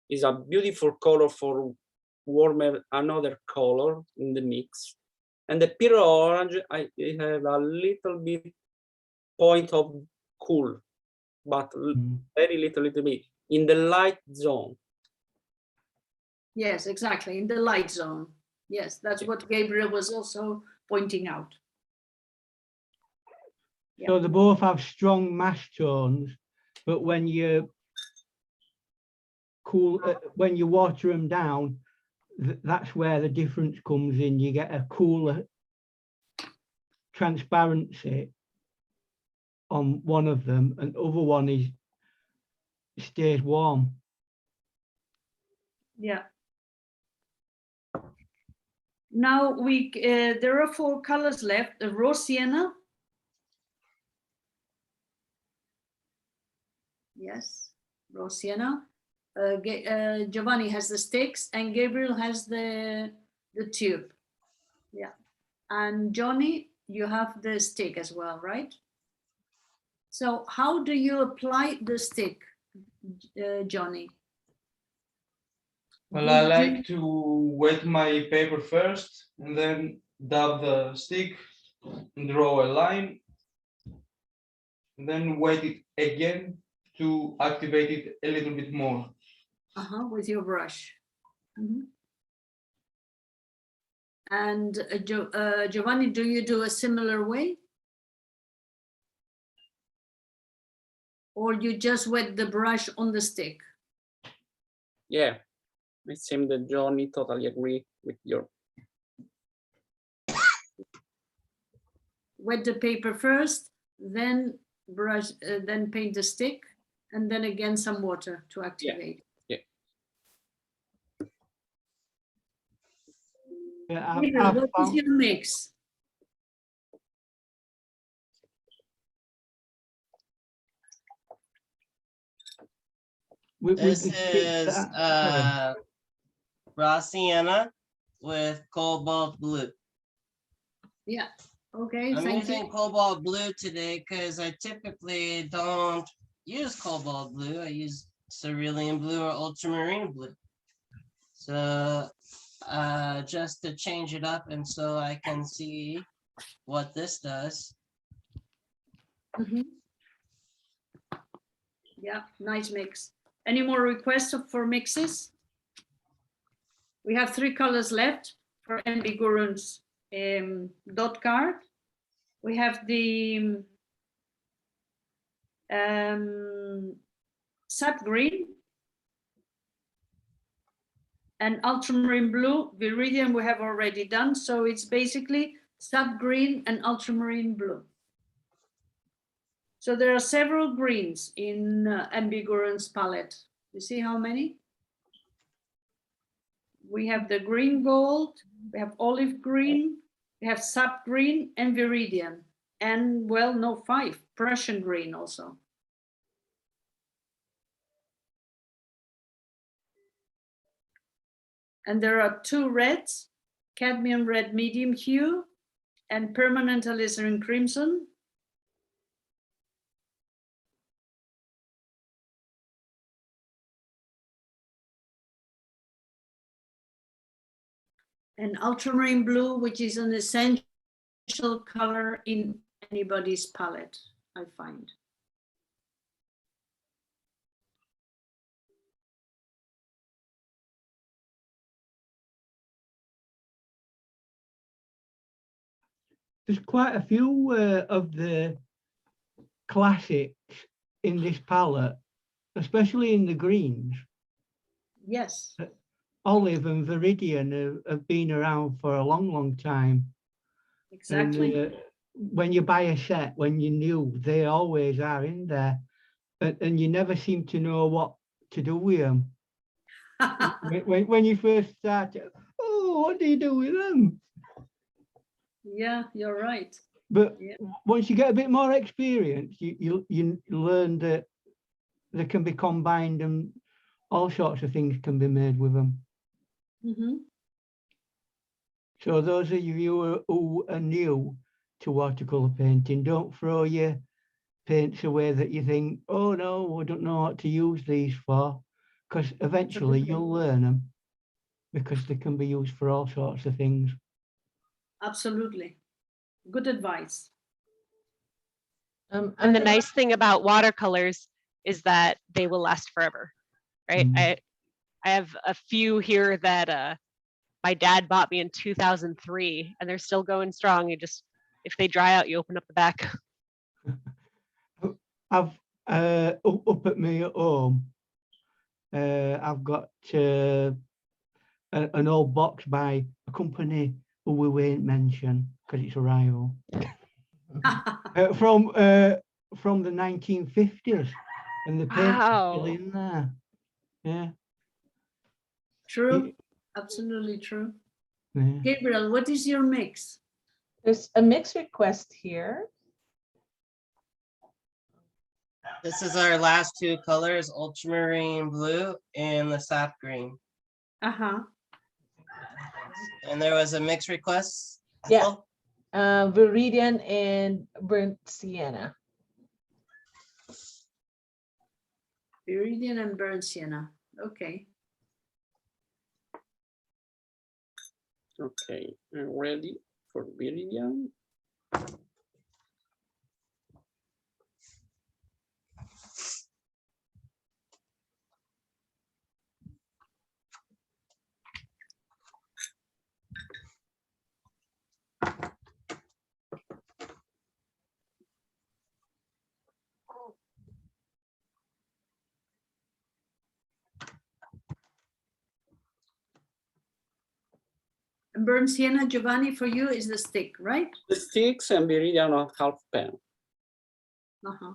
[SPEAKER 5] is a beautiful color for warmer another color in the mix. And the pure orange, I have a little bit point of cool, but very little bit in the light zone.
[SPEAKER 1] Yes, exactly, in the light zone. Yes, that's what Gabriel was also pointing out.
[SPEAKER 9] So they both have strong mass tones, but when you when you water them down, that's where the difference comes in. You get a cooler transparency on one of them, and the other one stays warm.
[SPEAKER 1] Yeah. Now there are 4 colors left: the raw sienna. Yes, raw sienna. Giovanni has the sticks and Gabriel has the tube. Yeah, and Johnny, you have the stick as well, right? So how do you apply the stick, Johnny?
[SPEAKER 6] Well, I like to wet my paper first and then dab the stick and draw a line, and then wet it again to activate it a little bit more.
[SPEAKER 1] With your brush. Mm-hmm. And Giovanni, do you do a similar way? or you just wet the brush on the stick?
[SPEAKER 5] Yeah, it seems that Johnny totally agree with your.
[SPEAKER 1] Wet the paper first, then brush, then paint the stick, and then again some water to activate.
[SPEAKER 9] Yeah,
[SPEAKER 1] Peter, what is your mix?
[SPEAKER 4] This is raw sienna with cobalt blue.
[SPEAKER 1] Yeah. Okay.
[SPEAKER 4] I'm
[SPEAKER 1] Thank
[SPEAKER 4] using
[SPEAKER 1] you.
[SPEAKER 4] cobalt blue today because I typically don't use cobalt blue. I use cerulean blue or ultramarine blue. So just to change it up and so I can see what this does.
[SPEAKER 1] Mhm. Yeah, nice mix. Any more requests for mixes? We have 3 colors left for MB Gurung's dot card. We have the sap green and ultramarine blue. Viridian we have already done, so it's basically sap green and ultramarine blue. So there are several greens in MB Gurung's palette. You see how many? We have the green gold, we have olive green, we have sap green and viridian. And well, no, 5, Prussian green also. And there are 2 reds, cadmium red medium hue and permanent alizarin crimson. And ultramarine blue, which is an essential color in anybody's palette, I find.
[SPEAKER 9] There's quite a few of the classics in this palette, especially in the greens.
[SPEAKER 1] Yes.
[SPEAKER 9] Olive and Viridian have been around for a long, long time.
[SPEAKER 1] Exactly.
[SPEAKER 9] And when you buy a set, when you're new, they always are in there. And you never seem to know what to do with them. when you first start, oh, what do you do with them?
[SPEAKER 1] Yeah, you're right.
[SPEAKER 9] But
[SPEAKER 1] yeah.
[SPEAKER 9] Once you get a bit more experience, you learn that they can be combined and all sorts of things can be made with them.
[SPEAKER 1] Mm-hmm.
[SPEAKER 9] So those of you who are new to watercolor painting, don't throw your paints away that you think, oh no, I don't know what to use these for, because eventually you'll learn them because they can be used for all sorts of things.
[SPEAKER 1] Absolutely. Good advice.
[SPEAKER 3] And the nice thing about watercolors is that they will last forever, right?
[SPEAKER 9] Mm.
[SPEAKER 3] I have a few here that my dad bought me in 2003, and they're still going strong. You just, if they dry out, you open up the back.
[SPEAKER 9] I've up at me at home, I've got an old box by a company who we won't mention because it's a rival. From the 1950s, and the paint is still in there. Yeah.
[SPEAKER 1] True. Absolutely true.
[SPEAKER 9] Yeah.
[SPEAKER 1] Gabriel, what is your mix?
[SPEAKER 2] There's a mix request here.
[SPEAKER 4] This is our last 2 colors, ultramarine blue and the sap green.
[SPEAKER 1] Uh-huh.
[SPEAKER 4] And there was a mix request.
[SPEAKER 2] Yeah. Viridian and burnt sienna.
[SPEAKER 1] Viridian and burnt sienna. Okay.
[SPEAKER 5] Okay, I'm ready for Viridian.
[SPEAKER 1] burnt sienna, Giovanni, for you is the stick, right?
[SPEAKER 5] The sticks and viridian on half pen.
[SPEAKER 1] Uh-huh.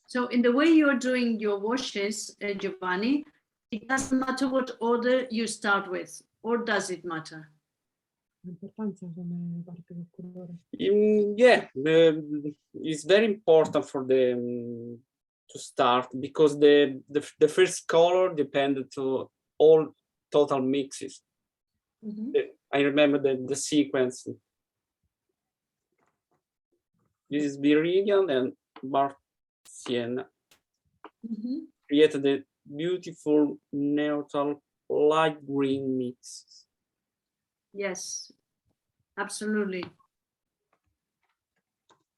[SPEAKER 1] So in the way you're doing your washes, Giovanni, it doesn't matter what order you start with, or does it matter?
[SPEAKER 5] Yeah, it's very important for the to start because the first color depended to all total mixes. I remember the sequence. This is viridian and burnt sienna. Created a beautiful neutral light green mix.
[SPEAKER 1] Yes, absolutely.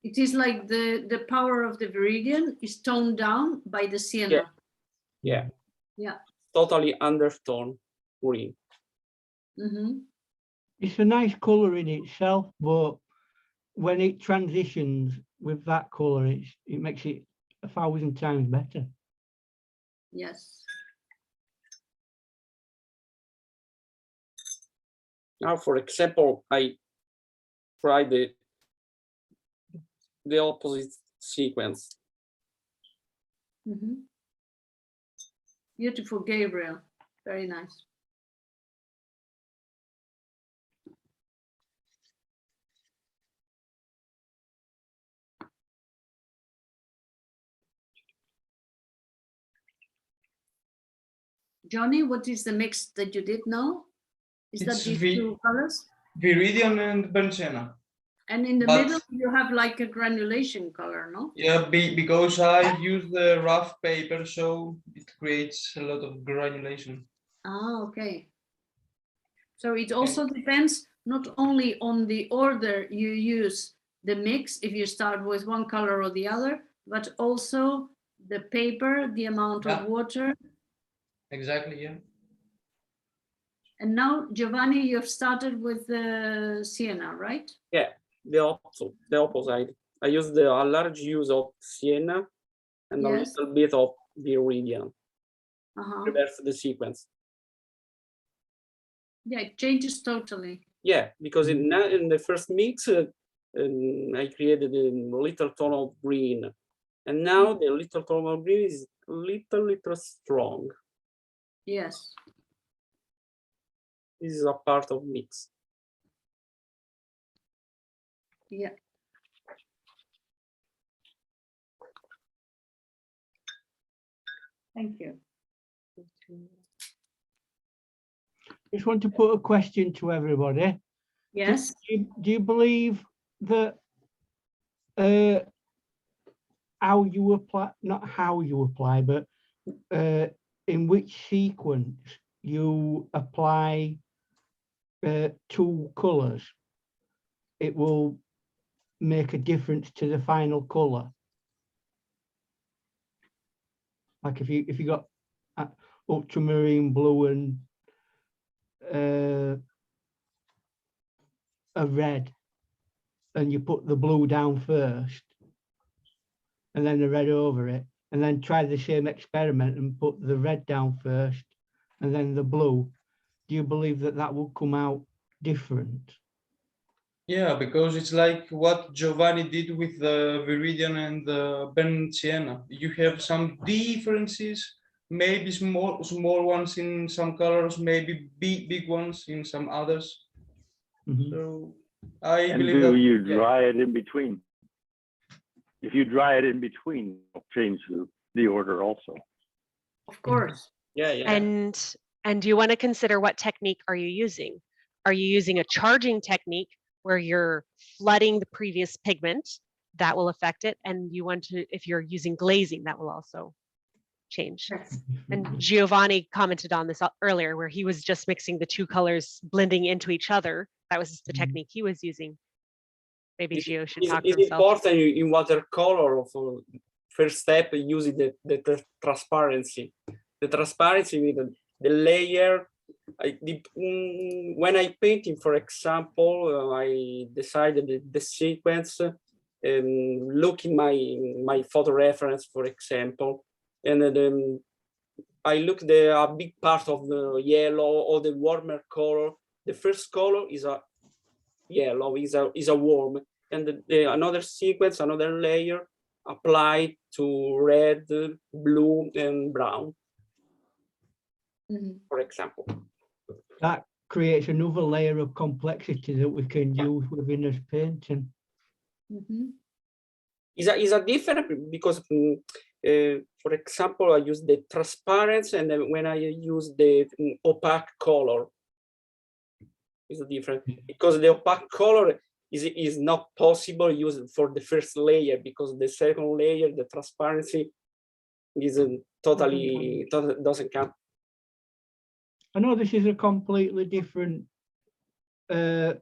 [SPEAKER 1] It is like the power of the viridian is toned down by the sienna.
[SPEAKER 5] Yeah.
[SPEAKER 1] Yeah.
[SPEAKER 5] Totally undertone green.
[SPEAKER 9] It's a nice color in itself, but when it transitions with that color, it makes it 1,000 times better.
[SPEAKER 1] Yes.
[SPEAKER 5] Now, for example, I tried the opposite sequence.
[SPEAKER 1] Beautiful, Gabriel. Very nice. Johnny, what is the mix that you did know? Is that
[SPEAKER 6] It's
[SPEAKER 1] these two colors?
[SPEAKER 6] Viridian and burnt sienna.
[SPEAKER 1] And in the middle, you have like a granulation color, no?
[SPEAKER 6] Yeah, because I use the rough paper, so it creates a lot of granulation.
[SPEAKER 1] Ah, okay. So it also depends not only on the order you use the mix, if you start with one color or the other, but also the paper, the amount of water.
[SPEAKER 6] Exactly, yeah.
[SPEAKER 1] And now, Giovanni, you've started with the sienna, right?
[SPEAKER 5] Yeah, the opposite. I use a large use of sienna and a little bit of viridian. Reverse the sequence.
[SPEAKER 1] Yeah, it changes totally.
[SPEAKER 5] Yeah, because in the first mix, I created a little tone of green. And now the little tone of green is a little strong.
[SPEAKER 1] Yes.
[SPEAKER 5] This is a part of mix.
[SPEAKER 1] Yeah. Thank you.
[SPEAKER 9] Just want to put a question to everybody.
[SPEAKER 1] Yes.
[SPEAKER 9] Do you believe that how you apply, not how you apply, but in which sequence you apply two colors, it will make a difference to the final color? Like if you got ultramarine blue and a red, and you put the blue down first and then the red over it, and then try the same experiment and put the red down first and then the blue, do you believe that that will come out different?
[SPEAKER 6] Yeah, because it's like what Giovanni did with the viridian and the burnt sienna. You have some differences, maybe small ones in some colors, maybe big ones in some others. So I believe that.
[SPEAKER 11] Do you dry it in between? If you dry it in between, it'll change the order also.
[SPEAKER 1] Of course.
[SPEAKER 5] Yeah.
[SPEAKER 3] And do you want to consider what technique are you using? Are you using a charging technique where you're flooding the previous pigment? That will affect it. And you want to, if you're using glazing, that will also change.
[SPEAKER 1] Yes.
[SPEAKER 3] And Giovanni commented on this earlier, where he was just mixing the two colors blending into each other. That was the technique he was using. Maybe Gio should talk for
[SPEAKER 5] It's
[SPEAKER 3] himself.
[SPEAKER 5] important in watercolor. First step, using the transparency. The transparency with the layer. When I painting, for example, I decided the sequence, looking my photo reference, for example, and then I look a big part of the yellow or the warmer color. The first color is a yellow, is a warm, and another sequence, another layer applied to red, blue, and brown, for example.
[SPEAKER 9] That creates another layer of complexity that we can use within this painting.
[SPEAKER 5] Is a different because, for example, I use the transparency, and then when I use the opaque color, is different because the opaque color is not possible used for the first layer because the second layer, the transparency, is totally doesn't count.
[SPEAKER 9] I know this is a completely different set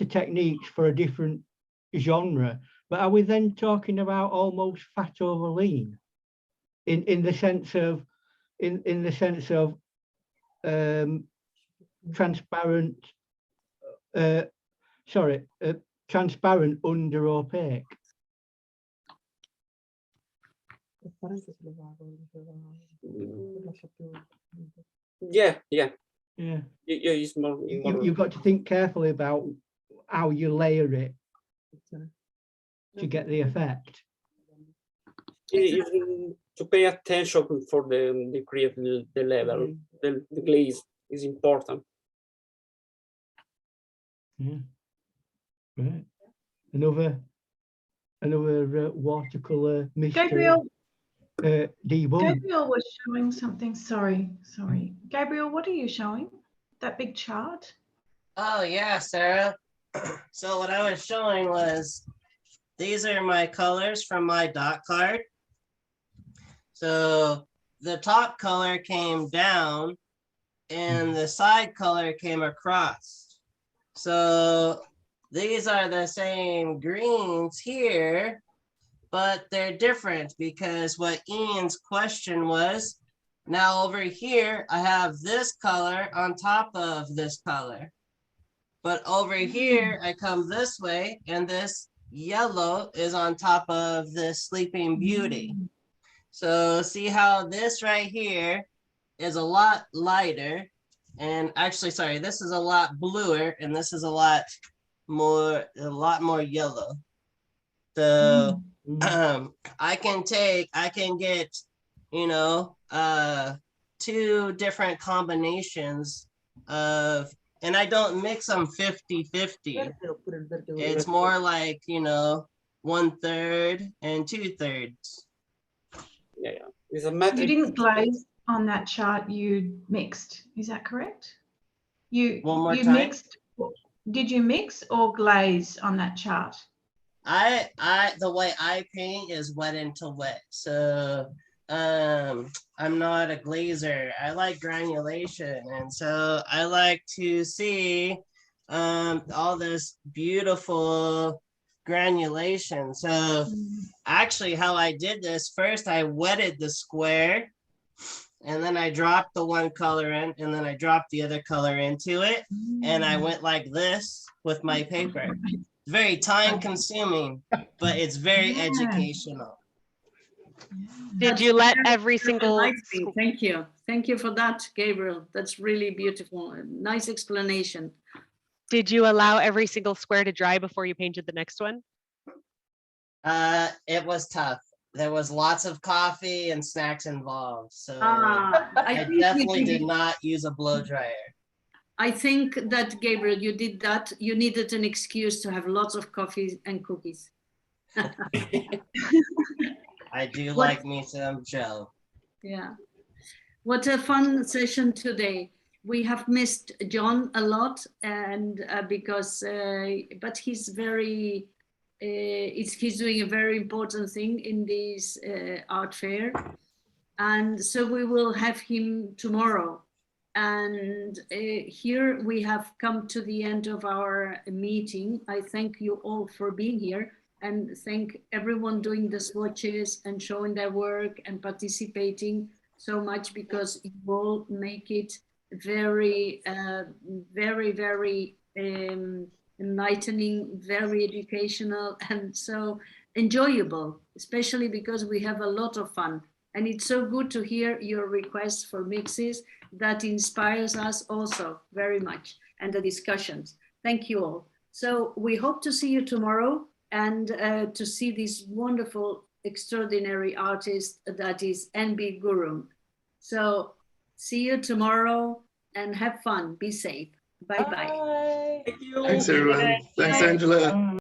[SPEAKER 9] of techniques for a different genre, but are we then talking about almost fat over lean in the sense of transparent transparent under opaque?
[SPEAKER 5] Yeah.
[SPEAKER 9] You've got to think carefully about how you layer it to get the effect.
[SPEAKER 5] To pay attention for the create the level, the glaze is important.
[SPEAKER 9] Yeah. Right. Another watercolor mystery.
[SPEAKER 12] Gabriel.
[SPEAKER 9] Debunk.
[SPEAKER 12] Gabriel was showing something. Sorry. Gabriel, what are you showing? That big chart?
[SPEAKER 4] Oh yeah, Sarah. So what I was showing was these are my colors from my dot card. So the top color came down and the side color came across. So these are the same greens here, but they're different because what Ian's question was, now over here, I have this color on top of this color. But over here, I come this way and this yellow is on top of this Sleeping Beauty. So see how this right here is a lot lighter. And actually, sorry, this is a lot bluer and this is a lot more yellow. So I can get, you know, two different combinations of, and I don't mix them 50-50. It's more like, you know, 1/3 and 2/3.
[SPEAKER 5] Yeah. It's a matter.
[SPEAKER 12] You didn't glaze on that chart, you mixed. Is that correct? You mixed. Did you mix or glaze on that chart?
[SPEAKER 4] The way I paint is wet into wet. So I'm not a glazer. I like granulation, and so I like to see all this beautiful granulation. So actually how I did this, first I wetted the square and then I dropped the one color in and then I dropped the other color into it and I went like this with my paper. Very time consuming, but it's very educational.
[SPEAKER 3] Did you let every single...
[SPEAKER 1] Thank you. Thank you for that, Gabriel. That's really beautiful. Nice explanation.
[SPEAKER 3] Did you allow every single square to dry before you painted the next one?
[SPEAKER 4] It was tough. There was lots of coffee and snacks involved. So I definitely did not use a blow dryer.
[SPEAKER 1] I think that, Gabriel, you did that. You needed an excuse to have lots of coffee and cookies.
[SPEAKER 4] I do like me some Joe.
[SPEAKER 1] Yeah. What a fun session today. We have missed John a lot, and but he's very, he's doing a very important thing in this art fair. And so we will have him tomorrow. And here we have come to the end of our meeting. I thank you all for being here and thank everyone doing the swatches and showing their work and participating so much, because you all make it very, very enlightening, very educational, and so enjoyable, especially because we have a lot of fun. And it's so good to hear your requests for mixes. That inspires us also very much, and the discussions. Thank you all. So we hope to see you tomorrow and to see this wonderful, extraordinary artist that is NB Gurung. So see you tomorrow and have fun. Be safe. Bye-bye.
[SPEAKER 2] Bye.
[SPEAKER 5] Thank you.
[SPEAKER 8] Thanks, everyone. Thanks, Angela.